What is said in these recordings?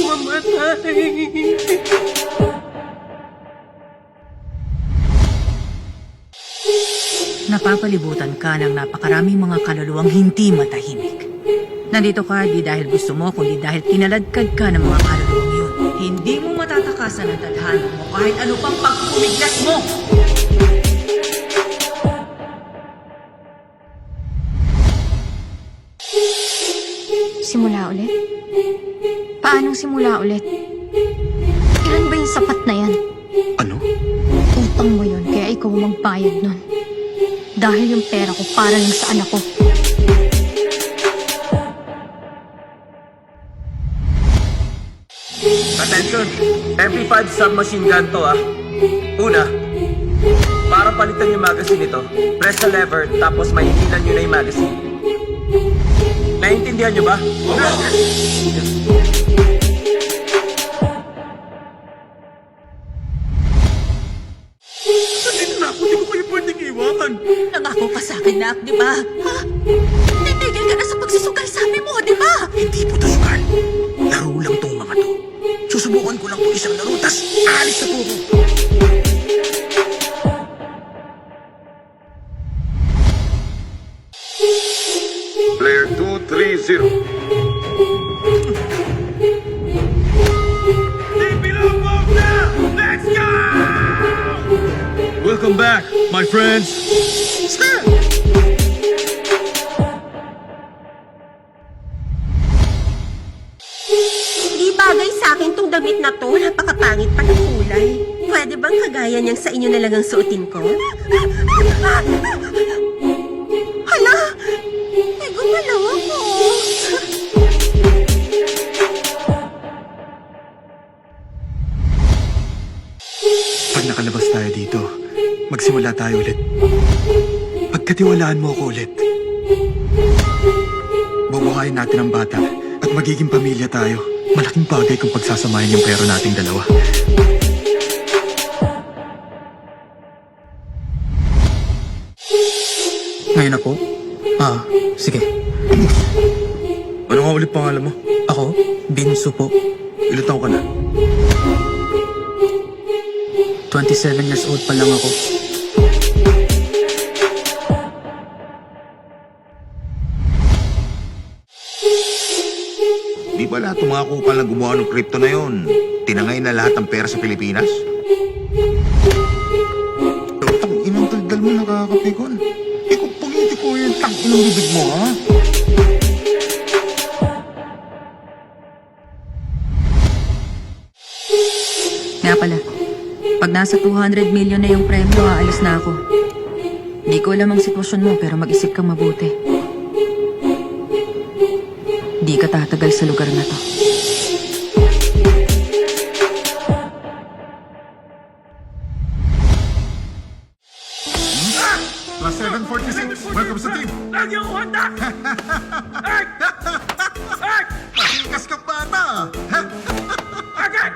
mamamatay. Napapalibutan ka ng napakaraming mga kaluluwang hindi matahimik. Nandito ka di dahil gusto mo, kundi dahil kinaladkad ka ng mga kaluluwang yun. Hindi mo matatakasan ang tadhana mo kahit ano pang pagpumiglas mo! Simula ulit? Paanong simula ulit? Ilan ba yung sapat na yan? Ano? Utang mo yun, kaya ikaw ang magbayad nun. Dahil yung pera ko para lang sa anak ko. Attention! MP5 submachine gun to Una, para palitan yung magazine nito, press the lever tapos mahihilan nyo na yung magazine. Naiintindihan nyo ba? Nandito na ako, di ko kayo pwedeng iwan. Nangako ka sa akin, Nak, di ba? Ha? Titigil ka na sa pagsusugal, sabi mo, di ba? Hindi po to sugal. Laro lang tong mga to. Susubukan ko lang po isang laro, tas aalis na po ako. Player 230. Welcome back, my friends. Hindi bagay sa akin tong damit na to. Napakapangit pa ng kulay. Pwede bang kagaya niyang sa inyo na lang ang suotin ko? Hala! May gumalaw ako. Pag nakalabas tayo dito, magsimula tayo ulit. Pagkatiwalaan mo ako ulit. Bubuhayin natin ang bata at magiging pamilya tayo. Malaking bagay kung pagsasamahin yung pera nating dalawa. Ngayon na po? Sige. Ano nga ulit pangalan mo? Ako, Binsu po. Ilan taon ka na? 27 years old pa lang ako. Di ba lahat ng mga kupal na gumawa ng crypto na yon, tinangay na lahat ng pera sa Pilipinas? Inang daldal mo nakakapikon. Ikaw politiko yung inang bibig mo, ha? Kaya pala, pag nasa 200 million na yung premyo, aalis na ako. Di ko alam ang sitwasyon mo, pero mag-isip kang mabuti. Di ka tatagal sa lugar na to. Plus 746, welcome sa team. Lagi ako handa! Masikas ka bata! Agad!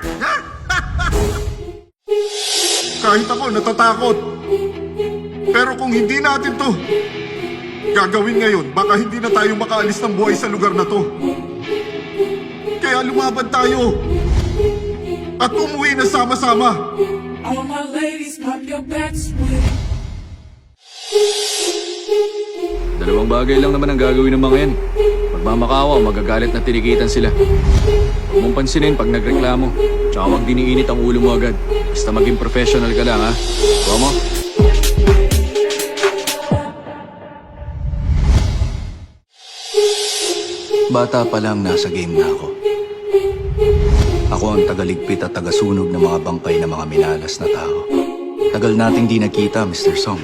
Kahit ako natatakot. Pero kung hindi natin to gagawin ngayon, baka hindi na tayo makaalis ng buhay sa lugar na to. Kaya lumaban tayo at umuwi na sama-sama. All my ladies, pop your backs with it. Dalawang bagay lang naman ang gagawin ng mga yan. Magmamakawa o magagalit na tinikitan sila. Huwag mong pansinin pag nagreklamo. Tsaka huwag diniinit ang ulo mo agad. Basta maging professional ka lang, ha? Kuha mo. Bata pa lang nasa game na ako. Ako ang tagaligpit at tagasunog ng mga bangkay ng mga minalas na tao. Tagal nating di nakita, Mr. Song.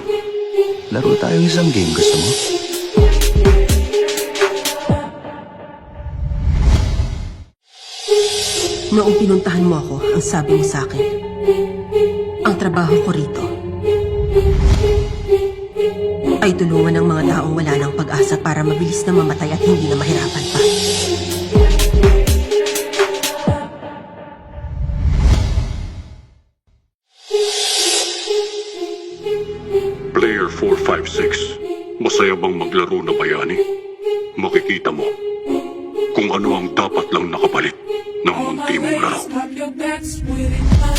Laro tayong isang game, gusto mo? Noong pinuntahan mo ako, ang sabi mo sa akin, ang trabaho ko rito ay tulungan ng mga taong wala ng pag-asa para mabilis na mamatay at hindi na mahirapan pa. Player 456, masaya bang maglaro na bayani? Makikita mo kung ano ang dapat lang nakapalit ng munti mong laro. Pop your backs with it.